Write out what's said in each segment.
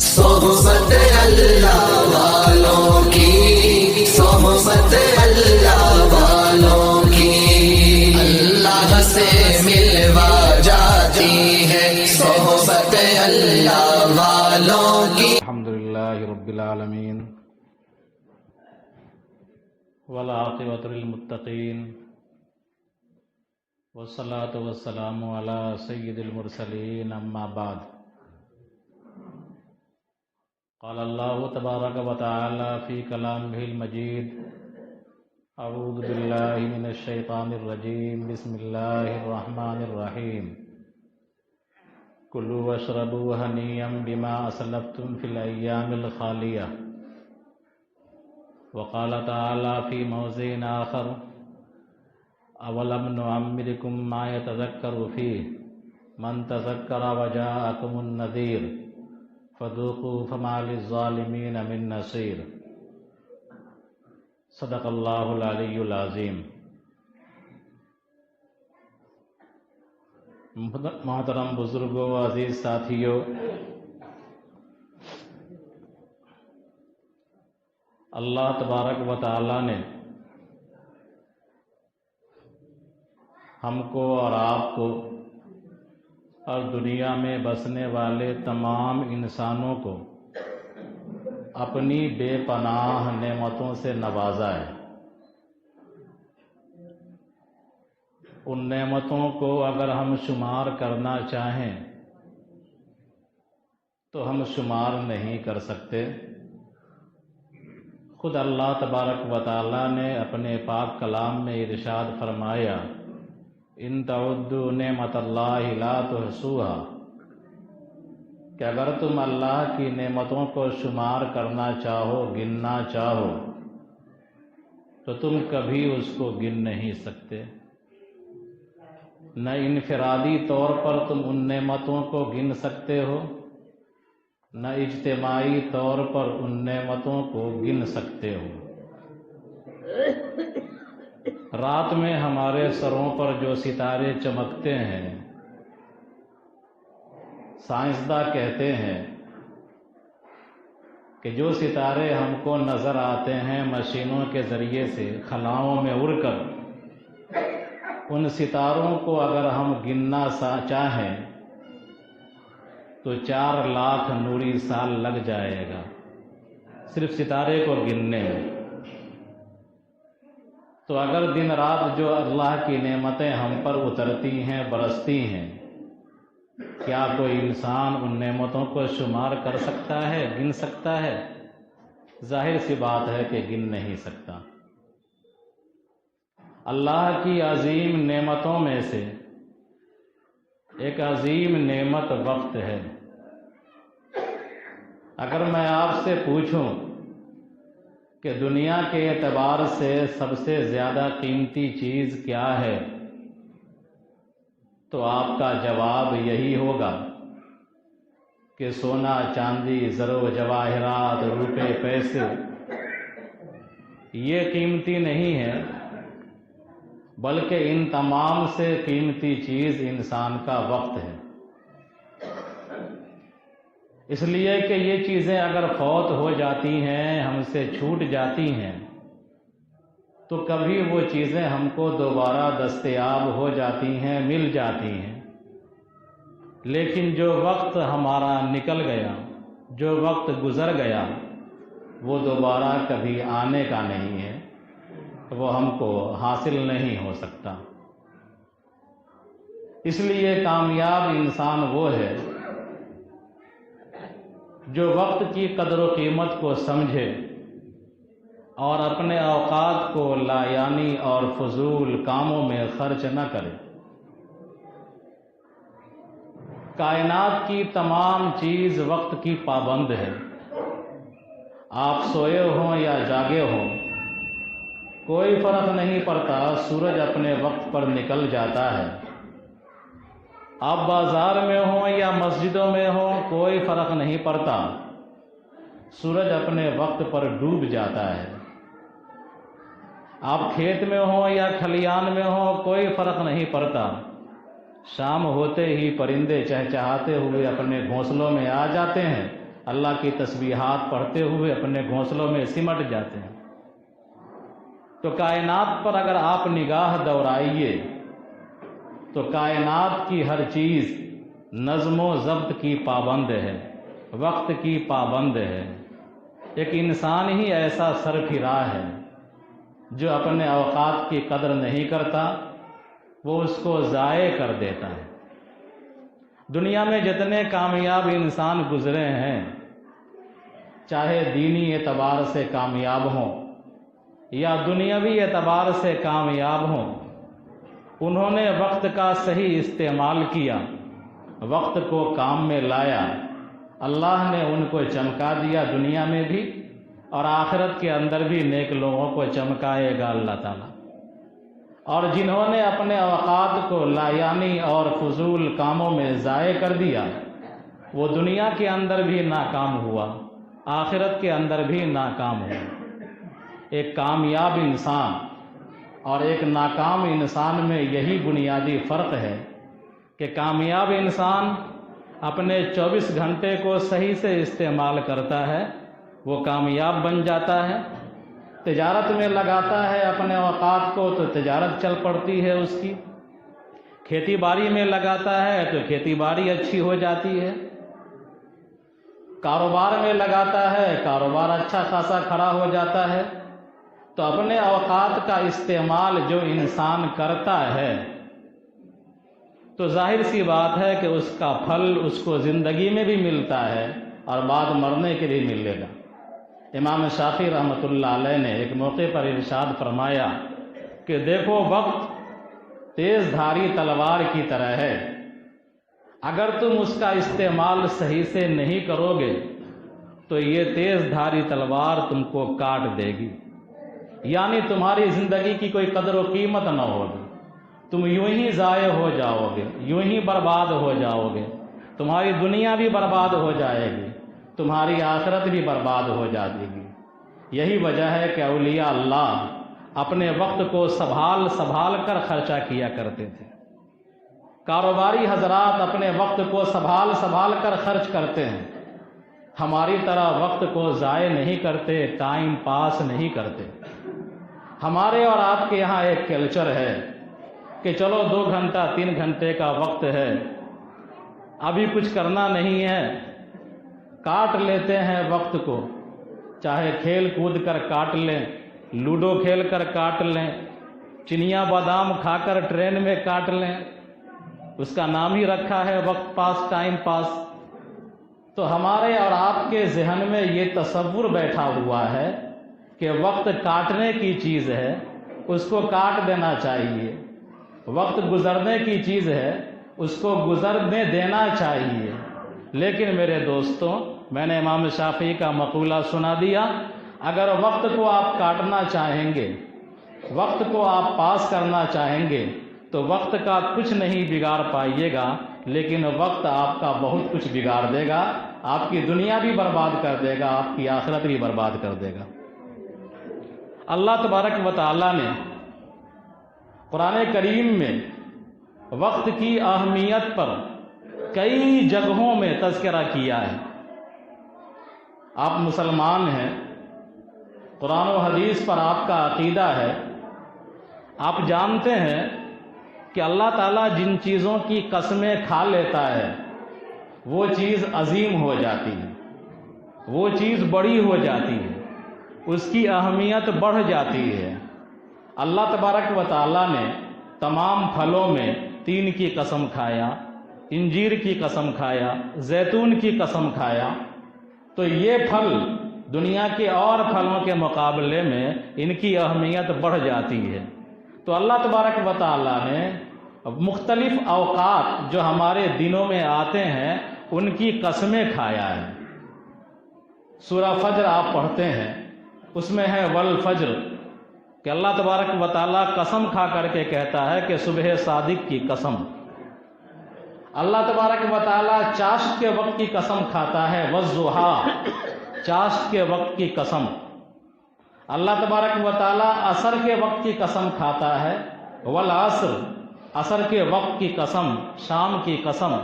صحبت اللہ والوں کی، صحبت اللہ والوں کی، اللہ سے ملوا جاتی ہے صحبت اللہ والوں کی۔ الحمدللہ رب العالمین والعاقبۃ للمتقین والصلاة والسلام علی سید المرسلین، اما بعد۔ قال اللہ تبارک و تعالی فی کلامہ المجید، اعوذ باللہ من الشیطان الرجیم، بسم اللہ الرحمن الرحیم، کلوا واشربوا ہنیئا بما اسلفتم فی الایام الخالیہ۔ وقال تعالی فی موضع آخر، اولم نعمرکم ما یتذکر فیہ من تذکر وجاءکم النذیر فذوقوا فما للظالمین من نصیر۔ صدق اللہ العلی العظیم۔ محترم بزرگوں، عزیز ساتھیوں، اللہ تبارک و تعالی نے ہم کو اور آپ کو اور دنیا میں بسنے والے تمام انسانوں کو اپنی بے پناہ نعمتوں سے نوازا ہے۔ ان نعمتوں کو اگر ہم شمار کرنا چاہیں تو ہم شمار نہیں کر سکتے۔ خود اللہ تبارک و تعالی نے اپنے پاک کلام میں ارشاد فرمایا، ان تعدوا نعمت اللہ لا تحصوها، کہ اگر تم اللہ کی نعمتوں کو شمار کرنا چاہو، گننا چاہو، تو تم کبھی اس کو گن نہیں سکتے۔ نہ انفرادی طور پر تم ان نعمتوں کو گن سکتے ہو، نہ اجتماعی طور پر ان نعمتوں کو گن سکتے ہو۔ رات میں ہمارے سروں پر جو ستارے چمکتے ہیں، سائنسداں کہتے ہیں کہ جو ستارے ہم کو نظر آتے ہیں مشینوں کے ذریعے سے خلاؤں میں اڑ کر، ان ستاروں کو اگر ہم گننا چاہیں تو 4 لاکھ نوری سال لگ جائے گا صرف ستارے کو گننے میں۔ تو اگر دن رات جو اللہ کی نعمتیں ہم پر اترتی ہیں، برستی ہیں، کیا کوئی انسان ان نعمتوں کو شمار کر سکتا ہے، گن سکتا ہے؟ ظاہر سی بات ہے کہ گن نہیں سکتا۔ اللہ کی عظیم نعمتوں میں سے ایک عظیم نعمت وقت ہے۔ اگر میں آپ سے پوچھوں کہ دنیا کے اعتبار سے سب سے زیادہ قیمتی چیز کیا ہے، تو آپ کا جواب یہی ہوگا کہ سونا، چاندی، زر و جواہرات، روپے، پیسے، یہ قیمتی نہیں ہے، بلکہ ان تمام سے قیمتی چیز انسان کا وقت ہے۔ اس لیے کہ یہ چیزیں اگر فوت ہو جاتی ہیں، ہم سے چھوٹ جاتی ہیں، تو کبھی وہ چیزیں ہم کو دوبارہ دستیاب ہو جاتی ہیں، مل جاتی ہیں، لیکن جو وقت ہمارا نکل گیا، جو وقت گزر گیا، وہ دوبارہ کبھی آنے کا نہیں ہے، وہ ہم کو حاصل نہیں ہو سکتا۔ اس لیے کامیاب انسان وہ ہے جو وقت کی قدر و قیمت کو سمجھے اور اپنے اوقات کو لایعنی اور فضول کاموں میں خرچ نہ کرے۔ کائنات کی تمام چیز وقت کی پابند ہے۔ آپ سوئے ہوں یا جاگے ہوں، کوئی فرق نہیں پڑتا، سورج اپنے وقت پر نکل جاتا ہے۔ آپ بازار میں ہوں یا مسجدوں میں ہوں، کوئی فرق نہیں پڑتا، سورج اپنے وقت پر ڈوب جاتا ہے۔ آپ کھیت میں ہوں یا کھلیان میں ہوں، کوئی فرق نہیں پڑتا، شام ہوتے ہی پرندے چہچہاتے ہوئے اپنے گھونسلوں میں آ جاتے ہیں اللہ کی تسبیحات پڑھتے ہوئے اپنے گھونسلوں میں سمٹ جاتے ہیں۔ تو کائنات پر اگر آپ نگاہ دورائیے تو کائنات کی ہر چیز نظم و ضبط کی پابند ہے، وقت کی پابند ہے۔ ایک انسان ہی ایسا سرفراز ہے جو اپنے اوقات کی قدر نہیں کرتا، وہ اس کو ضائع کر دیتا ہے۔ دنیا میں جتنے کامیاب انسان گزرے ہیں، چاہے دینی اعتبار سے کامیاب ہوں یا دنیاوی اعتبار سے کامیاب ہوں، انہوں نے وقت کا صحیح استعمال کیا، وقت کو کام میں لایا، اللہ نے ان کو چمکا دیا دنیا میں بھی، اور آخرت کے اندر بھی نیک لوگوں کو چمکائے گا اللہ تعالیٰ۔ اور جنہوں نے اپنے اوقات کو لایانی اور فضول کاموں میں ضائع کر دیا، وہ دنیا کے اندر بھی ناکام ہوا، آخرت کے اندر بھی ناکام ہوا۔ ایک کامیاب انسان اور ایک ناکام انسان میں یہی بنیادی فرق ہے کہ کامیاب انسان اپنے 24 گھنٹے کو صحیح سے استعمال کرتا ہے، وہ کامیاب بن جاتا ہے۔ تجارت میں لگاتا ہے اپنے اوقات کو تو تجارت چل پڑتی ہے اس کی، کھیتی باڑی میں لگاتا ہے تو کھیتی باڑی اچھی ہو جاتی ہے، کاروبار میں لگاتا ہے کاروبار اچھا خاصا کھڑا ہو جاتا ہے۔ تو اپنے اوقات کا استعمال جو انسان کرتا ہے تو ظاہر سی بات ہے کہ اس کا پھل اس کو زندگی میں بھی ملتا ہے اور بعد مرنے کے بھی ملے گا۔ امام شافعی رحمۃ اللہ علیہ نے ایک موقع پر ارشاد فرمایا کہ دیکھو وقت تیز دھاری تلوار کی طرح ہے، اگر تم اس کا استعمال صحیح سے نہیں کرو گے تو یہ تیز دھاری تلوار تم کو کاٹ دے گی، یعنی تمہاری زندگی کی کوئی قدر و قیمت نہ ہوگی، تم یوں ہی ضائع ہو جاؤ گے، یوں ہی برباد ہو جاؤ گے، تمہاری دنیا بھی برباد ہو جائے گی، تمہاری آخرت بھی برباد ہو جائے گی۔ یہی وجہ ہے کہ اولیاء اللہ اپنے وقت کو سنبھال کر خرچہ کیا کرتے تھے۔ کاروباری حضرات اپنے وقت کو سنبھال کر خرچ کرتے ہیں، ہماری طرح وقت کو ضائع نہیں کرتے، ٹائم پاس نہیں کرتے۔ ہمارے اور آپ کے یہاں ایک کلچر ہے کہ چلو 2 گھنٹہ 3 گھنٹے کا وقت ہے، ابھی کچھ کرنا نہیں ہے، کاٹ لیتے ہیں وقت کو، چاہے کھیل کود کر کاٹ لیں، لوڈو کھیل کر کاٹ لیں، چنیا بادام کھا کر ٹرین میں کاٹ لیں، اس کا نام ہی رکھا ہے وقت پاس، ٹائم پاس۔ تو ہمارے اور آپ کے ذہن میں یہ تصور بیٹھا ہوا ہے کہ وقت کاٹنے کی چیز ہے، اس کو کاٹ دینا چاہیے، وقت گزرنے کی چیز ہے، اس کو گزرنے دینا چاہیے۔ لیکن میرے دوستوں، میں نے امام شافعی کا مقولہ سنا دیا، اگر وقت کو آپ کاٹنا چاہیں گے، وقت کو آپ پاس کرنا چاہیں گے تو وقت کا کچھ نہیں بگاڑ پائیے گا، لیکن وقت آپ کا بہت کچھ بگاڑ دے گا، آپ کی دنیا بھی برباد کر دے گا، آپ کی آخرت بھی برباد کر دے گا۔ اللہ تبارک و تعالیٰ نے قرآن کریم میں وقت کی اہمیت پر کئی جگہوں میں تذکرہ کیا ہے۔ آپ مسلمان ہیں، قرآن و حدیث پر آپ کا عقیدہ ہے، آپ جانتے ہیں کہ اللہ تعالیٰ جن چیزوں کی قسمیں کھا لیتا ہے وہ چیز عظیم ہو جاتی ہے، وہ چیز بڑی ہو جاتی ہے، اس کی اہمیت بڑھ جاتی ہے۔ اللہ تبارک و تعالیٰ نے تمام پھلوں میں 3 کی قسم کھایا، انجیر کی قسم کھایا، زیتون کی قسم کھایا، تو یہ پھل دنیا کے اور پھلوں کے مقابلے میں ان کی اہمیت بڑھ جاتی ہے۔ تو اللہ تبارک و تعالیٰ نے مختلف اوقات جو ہمارے دنوں میں آتے ہیں ان کی قسمیں کھایا ہے۔ سورہ فجر آپ پڑھتے ہیں، اس میں ہے والفجر، کہ اللہ تبارک و تعالیٰ قسم کھا کر کے کہتا ہے کہ صبح صادق کی قسم۔ اللہ تبارک و تعالیٰ چاشت کے وقت کی قسم کھاتا ہے، والضحیٰ، چاشت کے وقت کی قسم۔ اللہ تبارک و تعالیٰ عصر کے وقت کی قسم کھاتا ہے، والعصر، عصر کے وقت کی قسم، شام کی قسم۔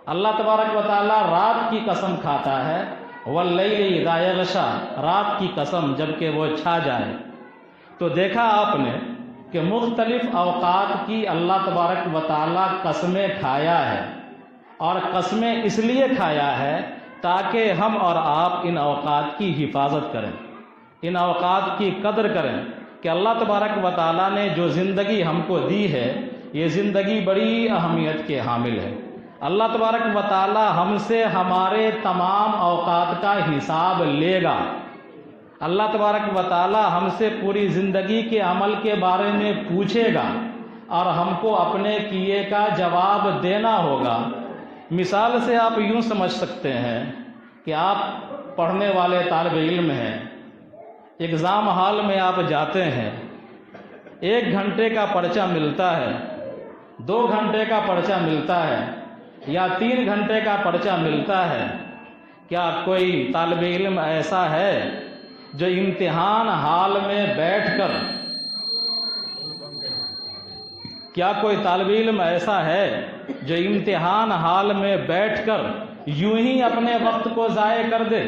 اللہ تبارک و تعالیٰ رات کی قسم کھاتا ہے، واللیل اذا یغشا، رات کی قسم جب کہ وہ چھا جائے۔ تو دیکھا آپ نے کہ مختلف اوقات کی اللہ تبارک و تعالیٰ قسمیں کھایا ہے، اور قسمیں اس لیے کھایا ہے تاکہ ہم اور آپ ان اوقات کی حفاظت کریں، ان اوقات کی قدر کریں کہ اللہ تبارک و تعالیٰ نے جو زندگی ہم کو دی ہے، یہ زندگی بڑی اہمیت کے حامل ہے۔ اللہ تبارک و تعالیٰ ہم سے ہمارے تمام اوقات کا حساب لے گا۔ اللہ تبارک و تعالیٰ ہم سے پوری زندگی کے عمل کے بارے میں پوچھے گا، اور ہم کو اپنے کیے کا جواب دینا ہوگا۔ مثال سے آپ یوں سمجھ سکتے ہیں کہ آپ پڑھنے والے طالب علم ہیں، ایگزام ہال میں آپ جاتے ہیں، 1 گھنٹے کا پرچہ ملتا ہے، 2 گھنٹے کا پرچہ ملتا ہے، یا 3 گھنٹے کا پرچہ ملتا ہے۔ کیا کوئی طالب علم ایسا ہے جو امتحان ہال میں بیٹھ کر، کیا کوئی طالب علم ایسا ہے جو امتحان ہال میں بیٹھ کر یوں ہی اپنے وقت کو ضائع کر دے؟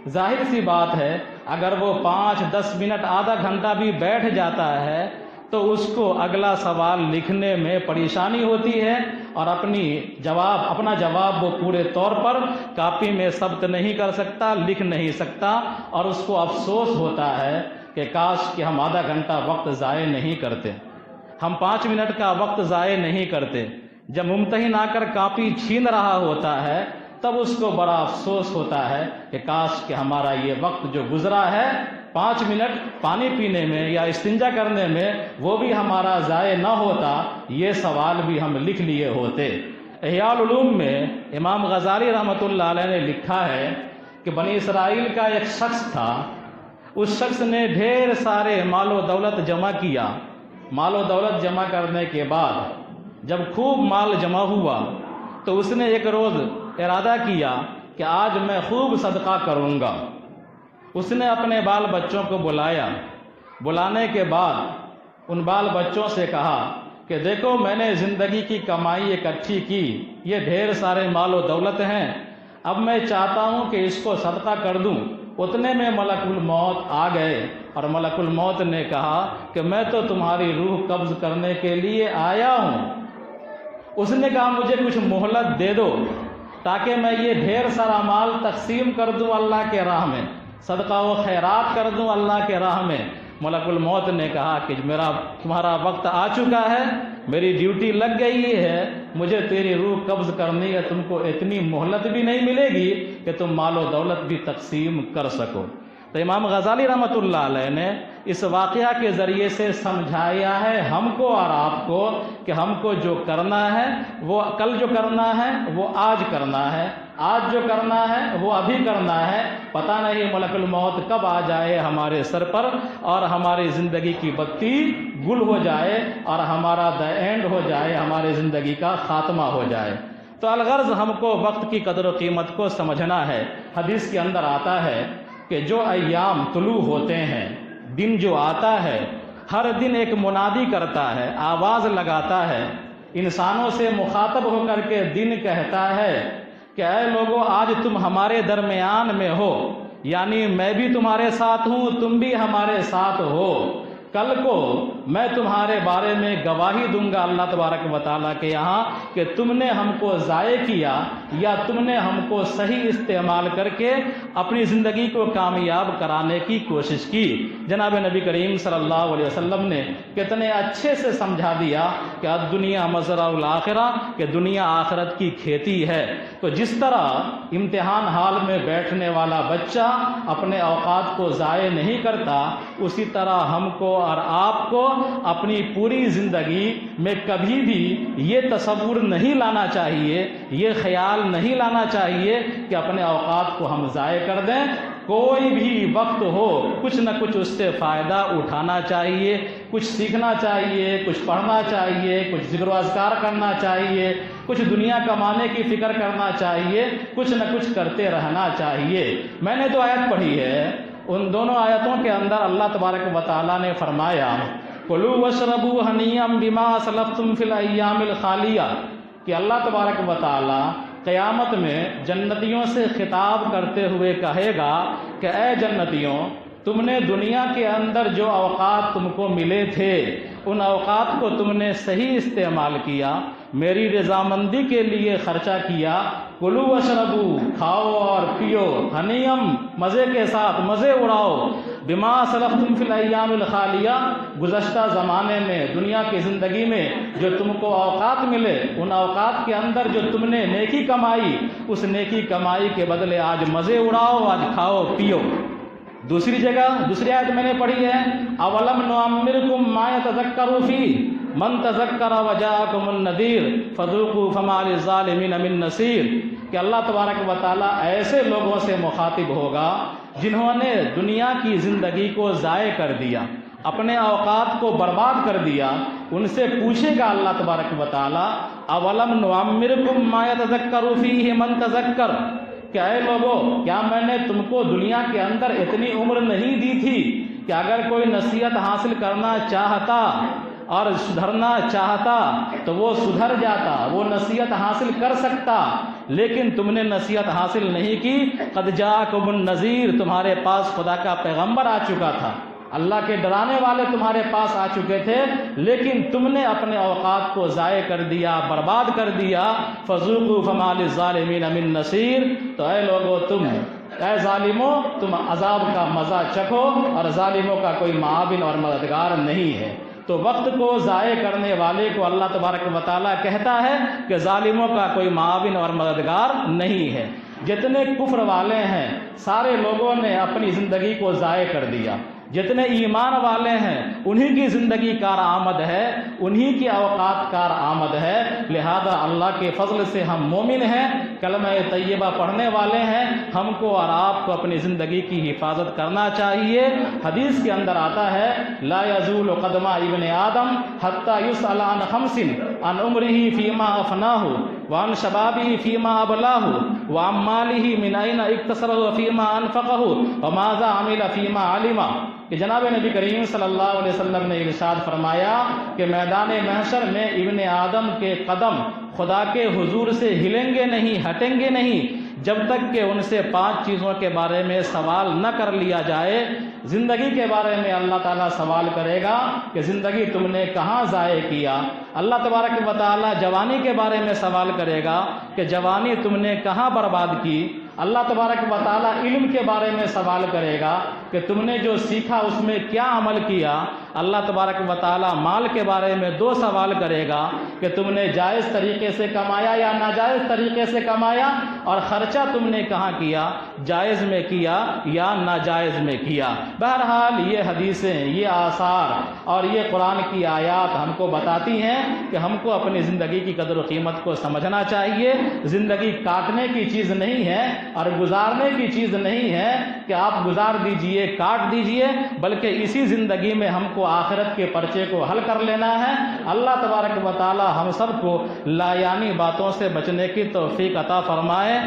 ظاہر سی بات ہے، اگر وہ 5-10 منٹ آدھا گھنٹہ بھی بیٹھ جاتا ہے تو اس کو اگلا سوال لکھنے میں پریشانی ہوتی ہے، اور اپنا جواب وہ پورے طور پر کاپی میں ثبت نہیں کر سکتا، لکھ نہیں سکتا، اور اس کو افسوس ہوتا ہے کہ کاش کہ ہم آدھا گھنٹہ وقت ضائع نہیں کرتے، ہم 5 منٹ کا وقت ضائع نہیں کرتے۔ جب ممتحن آ کر کاپی چھین رہا ہوتا ہے تب اس کو بڑا افسوس ہوتا ہے کہ کاش کہ ہمارا یہ وقت جو گزرا ہے 5 منٹ پانی پینے میں یا استنجا کرنے میں، وہ بھی ہمارا ضائع نہ ہوتا، یہ سوال بھی ہم لکھ لیے ہوتے۔ احیاء العلوم میں امام غزالی رحمۃ اللہ علیہ نے لکھا ہے کہ بنی اسرائیل کا ایک شخص تھا، اس شخص نے ڈھیر سارے مال و دولت جمع کیا۔ مال و دولت جمع کرنے کے بعد جب خوب مال جمع ہوا تو اس نے ایک روز ارادہ کیا کہ آج میں خوب صدقہ کروں گا۔ اس نے اپنے بال بچوں کو بلایا، بلانے کے بعد ان بال بچوں سے کہا کہ دیکھو میں نے زندگی کی کمائی اکٹھی کی، یہ ڈھیر سارے مال و دولت ہیں، اب میں چاہتا ہوں کہ اس کو صدقہ کر دوں۔ اتنے میں ملک الموت آ گئے، اور ملک الموت نے کہا کہ میں تو تمہاری روح قبض کرنے کے لیے آیا ہوں۔ اس نے کہا مجھے کچھ مہلت دے دو تاکہ میں یہ ڈھیر سارا مال تقسیم کر دوں اللہ کے راہ میں، صدقہ و خیرات کر دوں اللہ کے راہ میں۔ ملک الموت نے کہا کہ تمہارا وقت آ چکا ہے، میری ڈیوٹی لگ گئی ہے، مجھے تیری روح قبض کرنی ہے، تم کو اتنی مہلت بھی نہیں ملے گی کہ تم مال و دولت بھی تقسیم کر سکو۔ تو امام غزالی رحمۃ اللہ علیہ نے اس واقعہ کے ذریعے سے سمجھایا ہے ہم کو اور آپ کو کہ ہم کو جو کرنا ہے وہ کل جو کرنا ہے وہ آج کرنا ہے، آج جو کرنا ہے وہ ابھی کرنا ہے۔ پتہ نہیں ملک الموت کب آ جائے ہمارے سر پر اور ہماری زندگی کی بتی گل ہو جائے اور ہمارا دی اینڈ ہو جائے، ہماری زندگی کا خاتمہ ہو جائے۔ تو الغرض ہم کو وقت کی قدر و قیمت کو سمجھنا ہے۔ حدیث کے اندر آتا ہے کہ جو ایام طلوع ہوتے ہیں، دن جو آتا ہے، ہر دن ایک منادی کرتا ہے، آواز لگاتا ہے، انسانوں سے مخاطب ہو کر کے دن کہتا ہے کہ اے لوگو آج تم ہمارے درمیان میں ہو، یعنی میں بھی تمہارے ساتھ ہوں، تم بھی ہمارے ساتھ ہو۔ کل کو میں تمہارے بارے میں گواہی دوں گا اللہ تبارک و تعالیٰ کے یہاں کہ تم نے ہم کو ضائع کیا یا تم نے ہم کو صحیح استعمال کر کے اپنی زندگی کو کامیاب کرانے کی کوشش کی۔ جناب نبی کریم صلی اللہ علیہ وسلم نے کتنے اچھے سے سمجھا دیا کہ الدنیا مزرع الآخرہ، کہ دنیا آخرت کی کھیتی ہے۔ تو جس طرح امتحان ہال میں بیٹھنے والا بچہ اپنے اوقات کو ضائع نہیں کرتا، اسی طرح ہم کو اور آپ کو اپنی پوری زندگی میں کبھی بھی یہ تصور نہیں لانا چاہیے، یہ خیال نہیں لانا چاہیے کہ اپنے اوقات کو ہم ضائع کر دیں۔ کوئی بھی وقت ہو کچھ نہ کچھ اس سے فائدہ اٹھانا چاہیے، کچھ سیکھنا چاہیے، کچھ پڑھنا چاہیے، کچھ ذکر و اذکار کرنا چاہیے، کچھ دنیا کمانے کی فکر کرنا چاہیے، کچھ نہ کچھ کرتے رہنا چاہیے۔ میں نے جو آیت پڑھی ہے ان دونوں آیتوں کے اندر اللہ تبارک و تعالیٰ نے فرمایا کُلُوا وَاشْرَبُوا هَنِيًّا بِمَا أَسْلَفْتُمْ فِي الْأَيَّامِ الْخَالِيَةِ کہ اللہ تبارک و تعالیٰ قیامت میں جنتیوں سے خطاب کرتے ہوئے کہے گا کہ اے جنتیوں، تم نے دنیا کے اندر جو اوقات تم کو ملے تھے ان اوقات کو تم نے صحیح استعمال کیا، میری رضامندی کے لیے خرچہ کیا، کلو وشربو، کھاؤ اور پیو، ہنیم، مزے کے ساتھ مزے اڑاؤ، بما اسلفتم فی الایام الخالیہ، گزشتہ زمانے میں دنیا کی زندگی میں جو تم کو اوقات ملے ان اوقات کے اندر جو تم نے نیکی کمائی اس نیکی کمائی کے بدلے آج مزے اڑاؤ، آج کھاؤ پیو۔ دوسری جگہ دوسری آیت میں نے پڑھی ہے، اولم نعمرکم ما یتذکر فیہ من تذکر وجاءکم النذیر فذوقوا فما للظالمین من نصیر، کہ اللہ تبارک و تعالیٰ ایسے لوگوں سے مخاطب ہوگا جنہوں نے دنیا کی زندگی کو ضائع کر دیا، اپنے اوقات کو برباد کر دیا، ان سے پوچھے گا اللہ تبارک و تعالیٰ اولم نعمرکم ما یتذکر فیہ من تذکر، کہ اے لوگو، کیا میں نے تم کو دنیا کے اندر اتنی عمر نہیں دی تھی کہ اگر کوئی نصیحت حاصل کرنا چاہتا اور سدھرنا چاہتا تو وہ سدھر جاتا، وہ نصیحت حاصل کر سکتا، لیکن تم نے نصیحت حاصل نہیں کی۔ قد جاءکم النذیر، تمہارے پاس خدا کا پیغمبر آ چکا تھا، اللہ کے ڈرانے والے تمہارے پاس آ چکے تھے، لیکن تم نے اپنے اوقات کو ضائع کر دیا، برباد کر دیا۔ فذوقوا فما للظالمین من نصیر، تو اے لوگو، اے ظالموں، تم عذاب کا مزہ چکھو اور ظالموں کا کوئی معاون اور مددگار نہیں ہے۔ تو وقت کو ضائع کرنے والے کو اللہ تبارک و تعالیٰ کہتا ہے کہ ظالموں کا کوئی معاون اور مددگار نہیں ہے۔ جتنے کفر والے ہیں سارے لوگوں نے اپنی زندگی کو ضائع کر دیا، جتنے ایمان والے ہیں انہی کی زندگی کار آمد ہے، انہی کی اوقات کار آمد ہے، لہذا اللہ کے فضل سے ہم مومن ہیں، کلمہ طیبہ پڑھنے والے ہیں، ہم کو اور آپ کو اپنی زندگی کی حفاظت کرنا چاہیے۔ حدیث کے اندر آتا ہے لا یزول قدم ابن آدم حتی یسأل عن خمس، عن عمرہ فیما افناہ، وعن شبابہ فیما ابلاہ، وعن مالہ من این اکتسبہ وفیما انفقہ، وماذا عمل فیما علم، کہ جناب نبی کریم صلی اللہ علیہ وسلم نے ارشاد فرمایا کہ میدان محشر میں ابن آدم کے قدم خدا کے حضور سے ہلیں گے نہیں، ہٹیں گے نہیں، جب تک کہ ان سے 5 چیزوں کے بارے میں سوال نہ کر لیا جائے۔ زندگی کے بارے میں اللہ تعالیٰ سوال کرے گا کہ زندگی تم نے کہاں ضائع کیا، اللہ تبارک و تعالیٰ جوانی کے بارے میں سوال کرے گا کہ جوانی تم نے کہاں برباد کی، اللہ تبارک و تعالیٰ علم کے بارے میں سوال کرے گا کہ تم نے جو سیکھا اس میں کیا عمل کیا، اللہ تبارک و تعالیٰ مال کے بارے میں 2 سوال کرے گا کہ تم نے جائز طریقے سے کمایا یا ناجائز طریقے سے کمایا، اور خرچہ تم نے کہاں کیا، جائز میں کیا یا ناجائز میں کیا۔ بہرحال یہ حدیثیں، یہ آثار اور یہ قرآن کی آیات ہم کو بتاتی ہیں کہ ہم کو اپنی زندگی کی قدر و قیمت کو سمجھنا چاہیے۔ زندگی کاٹنے کی چیز نہیں ہے اور گزارنے کی چیز نہیں ہے کہ آپ گزار دیجئے، کاٹ دیجئے، بلکہ اسی زندگی میں ہم کو آخرت کے پرچے کو حل کر لینا ہے۔ اللہ تبارک و تعالی ہم سب کو لا یعنی باتوں سے بچنے کی توفیق عطا فرمائے۔